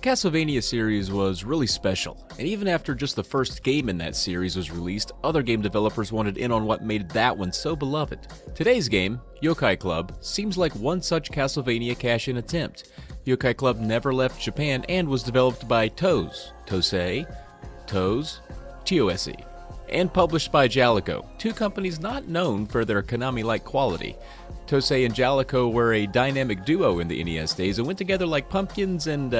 Castlevania series was really special, and even after just the first game in that series was released, other game developers wanted in on what made that one so beloved. Today's game, Youkai Club, seems like one such Castlevania cash-in attempt. Youkai Club never left Japan and was developed by TOSE, TOSE, and published by Jaleco, two companies not known for their Konami-like quality. TOSE and Jaleco were a dynamic duo in the NES days and went together like pumpkins and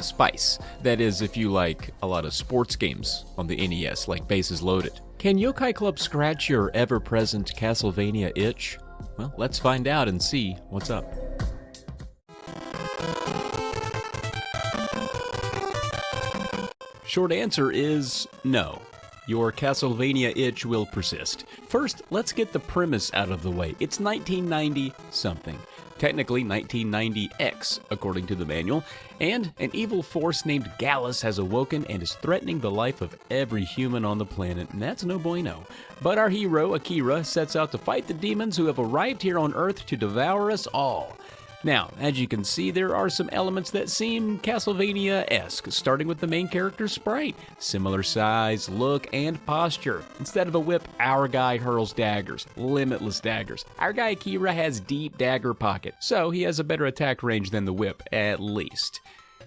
spice. That is, if you like a lot of sports games on the NES, like Bases Loaded. Can Youkai Club scratch your ever-present Castlevania itch? Well, let's find out and see what's up. Short answer is no. Your Castlevania itch will persist. First, let's get the premise out of the way. It's 1990-something. Technically 1990X, according to the manual, and an evil force named Gallus has awoken and is threatening the life of every human on the planet, and that's no bueno. But our hero, Akira, sets out to fight the demons who have arrived here on Earth to devour us all. Now, as you can see, there are some elements that seem Castlevania-esque, starting with the main character's sprite. Similar size, look, and posture. Instead of a whip, our guy hurls daggers, limitless daggers. Our guy Akira has deep dagger pocket, so he has a better attack range than the whip, at least.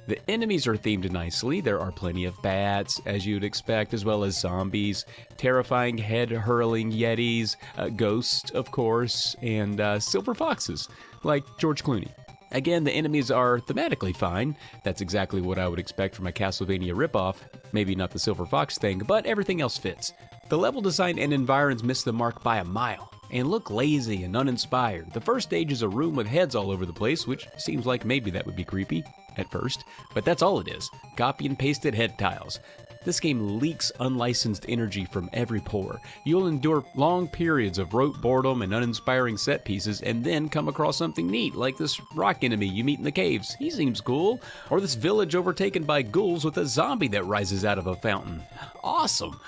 The enemies are themed nicely. There are plenty of bats, as you'd expect, as well as zombies, terrifying head-hurling yetis, ghosts, of course, and silver foxes, like George Clooney. Again, the enemies are thematically fine. That's exactly what I would expect from a Castlevania ripoff. Maybe not the silver fox thing, but everything else fits. The level design and environs miss the mark by a mile and look lazy and uninspired. The first stage is a room with heads all over the place, which seems like maybe that would be creepy at first, but that's all it is. Copy and pasted head tiles. This game leaks unlicensed energy from every pore. You'll endure long periods of rote boredom and uninspiring set pieces and then come across something neat, like this rock enemy you meet in the caves. He seems cool. Or this village overtaken by ghouls with a zombie that rises out of a fountain. Awesome!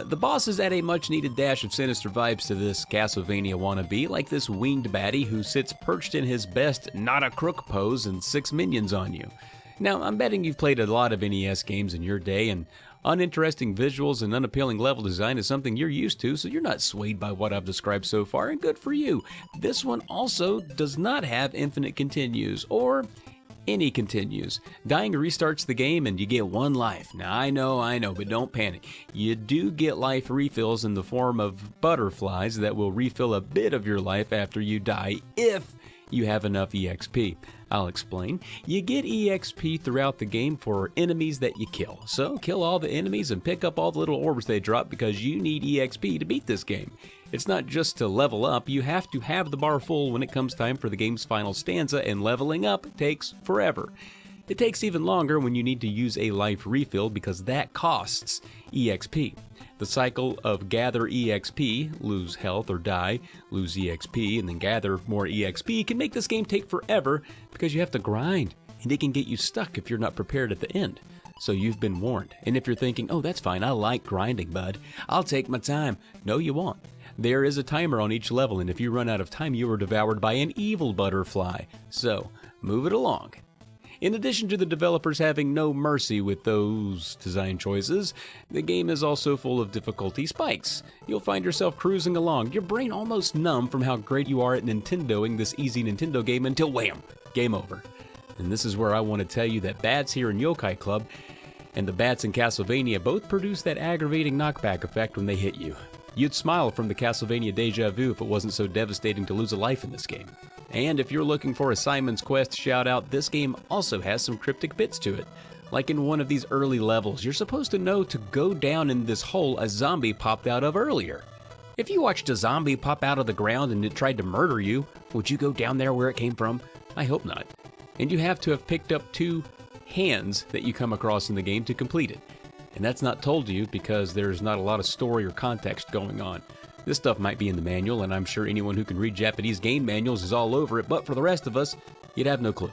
The bosses add a much-needed dash of sinister vibes to this Castlevania wannabe, like this winged baddie who sits perched in his best not-a-crook pose and 6 minions on you. Now, I'm betting you've played a lot of NES games in your day, and uninteresting visuals and unappealing level design is something you're used to, so you're not swayed by what I've described so far, and good for you. This one also does not have infinite continues, or any continues. Dying restarts the game and you get 1 life. Now I know, but don't panic. You do get life refills in the form of butterflies that will refill a bit of your life after you die if you have enough EXP. I'll explain. You get EXP throughout the game for enemies that you kill. So kill all the enemies and pick up all the little orbs they drop because you need EXP to beat this game. It's not just to level up, you have to have the bar full when it comes time for the game's final stanza, and leveling up takes forever. It takes even longer when you need to use a life refill because that costs EXP. The cycle of gather EXP, lose health or die, lose EXP, and then gather more EXP can make this game take forever because you have to grind, and it can get you stuck if you're not prepared at the end. So you've been warned. And if you're thinking, oh, that's fine, I like grinding, bud, I'll take my time. No, you won't. There is a timer on each level, and if you run out of time, you are devoured by an evil butterfly. So, move it along. In addition to the developers having no mercy with those design choices, the game is also full of difficulty spikes. You'll find yourself cruising along, your brain almost numb from how great you are at Nintendoing this easy Nintendo game until wham, game over. And this is where I want to tell you that bats here in Youkai Club and the bats in Castlevania both produce that aggravating knockback effect when they hit you. You'd smile from the Castlevania deja vu if it wasn't so devastating to lose a life in this game. And if you're looking for a Simon's Quest shout-out, this game also has some cryptic bits to it. Like in one of these early levels, you're supposed to know to go down in this hole a zombie popped out of earlier. If you watched a zombie pop out of the ground and it tried to murder you, would you go down there where it came from? I hope not. And you have to have picked up 2 hands that you come across in the game to complete it. And that's not told to you because there's not a lot of story or context going on. This stuff might be in the manual, and I'm sure anyone who can read Japanese game manuals is all over it, but for the rest of us, you'd have no clue.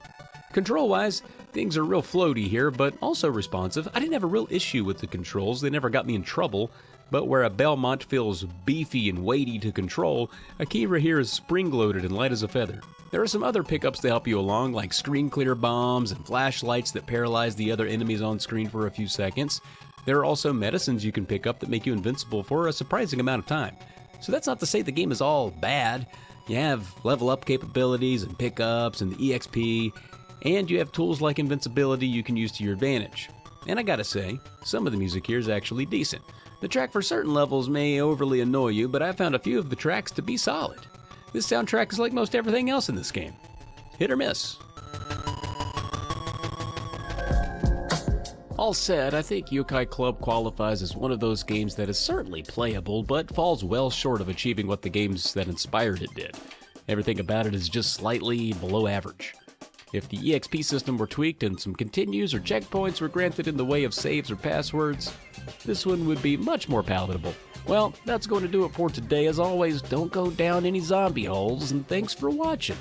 Control-wise, things are real floaty here, but also responsive. I didn't have a real issue with the controls, they never got me in trouble, but where a Belmont feels beefy and weighty to control, a Kira here is spring-loaded and light as a feather. There are some other pickups to help you along, like screen clear bombs and flashlights that paralyze the other enemies on screen for a few seconds. There are also medicines you can pick up that make you invincible for a surprising amount of time. So that's not to say the game is all bad. You have level up capabilities and pickups and the EXP, and you have tools like invincibility you can use to your advantage. And I gotta say, some of the music here is actually decent. The track for certain levels may overly annoy you, but I found a few of the tracks to be solid. This soundtrack is like most everything else in this game. Hit or miss. All said, I think Youkai Club qualifies as one of those games that is certainly playable, but falls well short of achieving what the games that inspired it did. Everything about it is just slightly below average. If the EXP system were tweaked and some continues or checkpoints were granted in the way of saves or passwords, this one would be much more palatable. Well, that's going to do it for today. As always, don't go down any zombie holes, and thanks for watching.